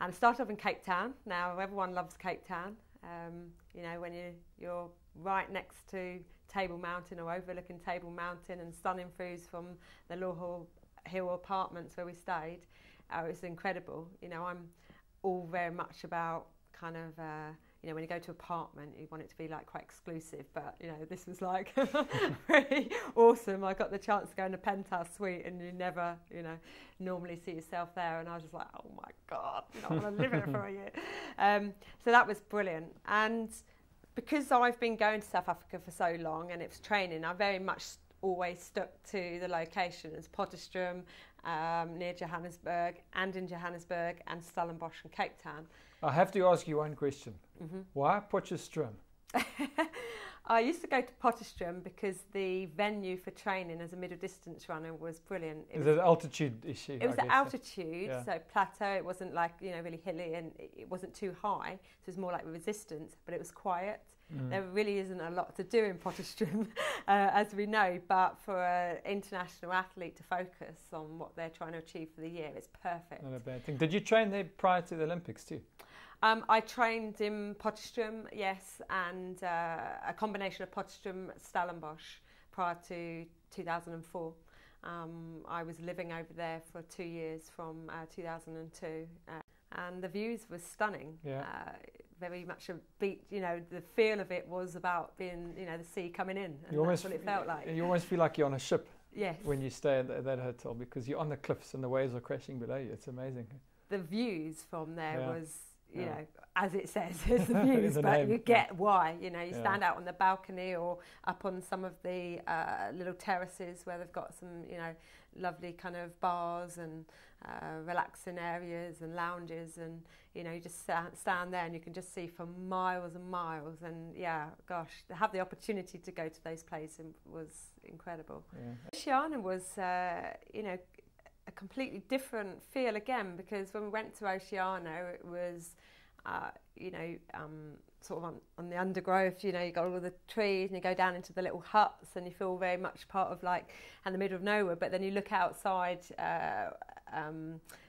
And I started off in Cape Town. Now everyone loves Cape Town. You know, when you're right next to Table Mountain or overlooking Table Mountain and stunning views from the Law Hill apartments where we stayed, it was incredible. You know, I'm all very much about kind of, you know, when you go to an apartment, you want it to be like quite exclusive, but you know, this was like really awesome. I got the chance to go in a penthouse suite, and you never, you know, normally see yourself there, and I was just like, oh my God, you know, I want to live here for a year. So that was brilliant. And because I've been going to South Africa for so long and it was training, I very much always stuck to the location as Potchefstroom, near Johannesburg, and in Johannesburg, and Stellenbosch and Cape Town. I have to ask you one question. Why Potchefstroom? I used to go to Potchefstroom because the venue for training as a middle distance runner was brilliant. Is it an altitude issue? It was an altitude, so plateau. It wasn't like, you know, really hilly, and it wasn't too high. So it was more like resistance, but it was quiet. There really isn't a lot to do in Potchefstroom, as we know, but for an international athlete to focus on what they're trying to achieve for the year, it's perfect. Not a bad thing. Did you train there prior to the Olympics too? I trained in Potchefstroom, yes, and a combination of Potchefstroom, Stellenbosch prior to 2004. I was living over there for 2 years from 2002, and the views were stunning. Very much a beach, you know, the feel of it was about being, you know, the sea coming in, and that's what it felt like. You almost feel like you're on a ship when you stay at that hotel, because you're on the cliffs and the waves are crashing below you. It's amazing. The views from there was, you know, as it says, it's the views, but you get why. You know, you stand out on the balcony or up on some of the little terraces where they've got some, you know, lovely kind of bars and relaxing areas and lounges, and you know, you just stand there and you can just see for miles and miles. And yeah, gosh, to have the opportunity to go to those places was incredible. Oceania was, you know, a completely different feel again, because when we went to Oceania, it was, you know, sort of on the undergrowth. You know, you got all the trees, and you go down into the little huts, and you feel very much part of like in the middle of nowhere. But then you look outside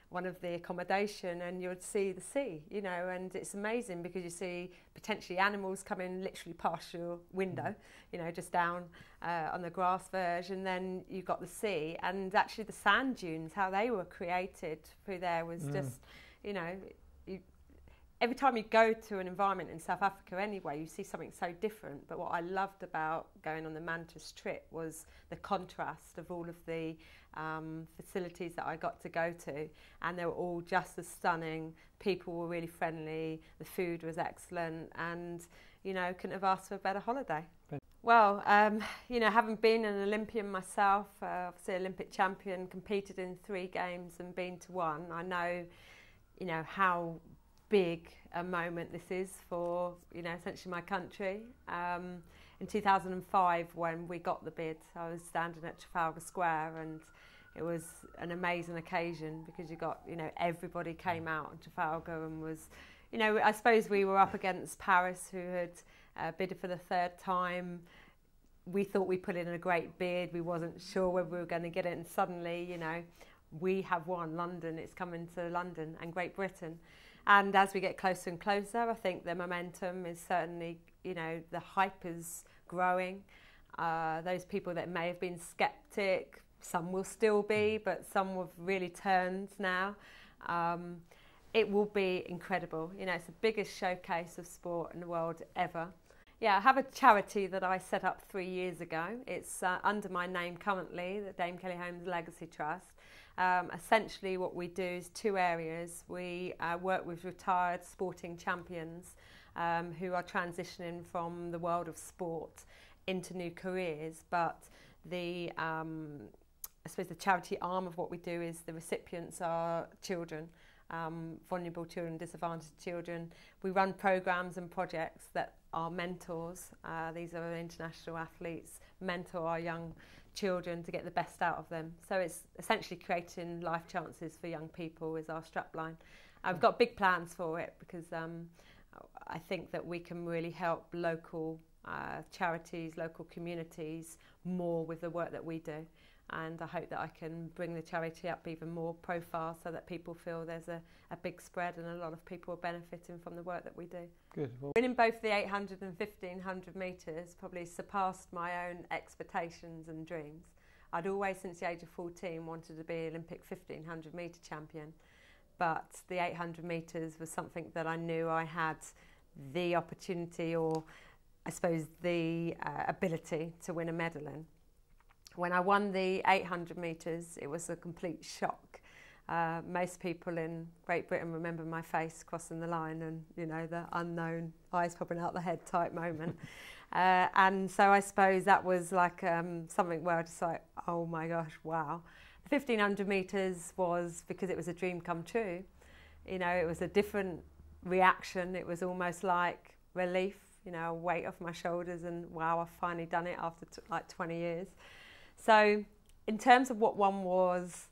one of the accommodation, and you'd see the sea. You know, and it's amazing because you see potentially animals coming literally past your window. You know, just down on the grass verge, and then you've got the sea, and actually the sand dunes, how they were created through there was just, you know, every time you go to an environment in South Africa anyway, you see something so different. But what I loved about going on the Mantis trip was the contrast of all of the facilities that I got to go to, and they were all just as stunning. People were really friendly, the food was excellent, and you know, couldn't have asked for a better holiday. Well, you know, having been an Olympian myself, obviously Olympic champion, competed in 3 games and been to 1, I know, you know, how big a moment this is for, you know, essentially my country. In 2005, when we got the bid, I was standing at Trafalgar Square, and it was an amazing occasion because you got, you know, everybody came out on Trafalgar and was, you know, I suppose we were up against Paris, who had bid for the 3rd time. We thought we put in a great bid. We wasn't sure whether we were going to get it, and suddenly, you know, we have won London. It's coming to London and Great Britain. And as we get closer and closer, I think the momentum is certainly, you know, the hype is growing. Those people that may have been sceptic, some will still be, but some have really turned now. It will be incredible. You know, it's the biggest showcase of sport in the world ever. Yeah, I have a charity that I set up 3 years ago. It's under my name currently, the Dame Kelly Holmes Legacy Trust. Essentially what we do is 2 areas. We work with retired sporting champions who are transitioning from the world of sport into new careers, but the I suppose the charity arm of what we do is the recipients are children, vulnerable children, disadvantaged children. We run programs and projects that are mentors. These are international athletes, mentor our young children to get the best out of them. So it's essentially creating life chances for young people is our strapline. I've got big plans for it because I think that we can really help local charities, local communities more with the work that we do. and I hope that I can bring the charity up even more profile so that people feel there's a big spread and a lot of people are benefiting from the work that we do. Good. Well, winning both the 800 and 1500 metres probably surpassed my own expectations and dreams. I'd always, since the age of 14, wanted to be Olympic 1500 metre champion, but the 800 metres was something that I knew I had the opportunity, or I suppose the ability to win a medal in. When I won the 800 metres, it was a complete shock. Most people in Great Britain remember my face crossing the line and, you know, the unknown eyes popping out the head type moment. And so I suppose that was like something where I just like, oh my gosh, wow. The 1500 metres was, because it was a dream come true, you know, it was a different reaction. It was almost like relief, you know, a weight off my shoulders and wow, I've finally done it after like 20 years. So in terms of what one was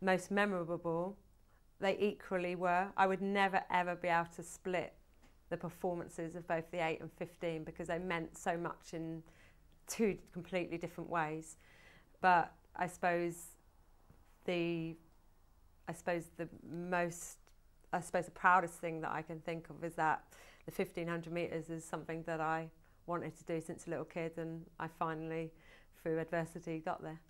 most memorable, they equally were. I would never ever be able to split the performances of both the 8 and 15 because they meant so much in two completely different ways. But I suppose the proudest thing that I can think of is that the 1500 metres is something that I wanted to do since a little kid, and I finally, through adversity, got there.